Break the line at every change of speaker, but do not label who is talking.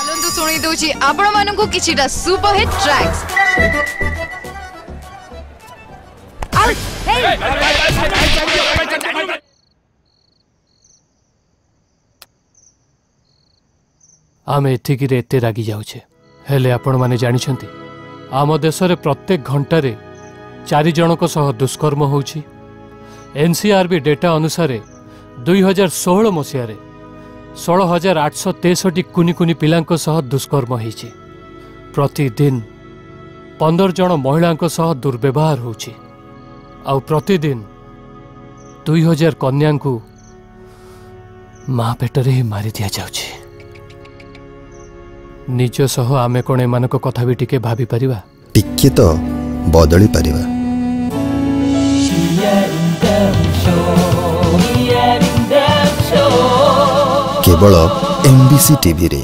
चलନ୍ତୁ ଶୁଣି ଦଉଛି ଆପଣମାନଙ୍କୁ କିଛିଟା ସୁପର ହିଟ୍ ଟ୍ରାକ୍ସ।
आम एतिकी एते रागी जाऊे हेले आपण माने जानिछंती आम देश रे प्रत्येक घंटारे 4 जनक सह दुष्कर्म होउछि। एनसीआरबी डेटा अनुसार 2016 मसीह 16,863 कुनी कुनी पिलांक सह दुष्कर्म होइछि। प्रतिदिन 15 जन महिलांक सह दुर्व्यवहार होउछि। आउ प्रतिदिन 2000 कन्या को माँ पेटरे ही मारी दिया जाउछि। निज सह आमे कोन एमानक कथा भी टिके भाभी परिबा
टिके तो बदली परिबा। केवल MBC टीवी रे।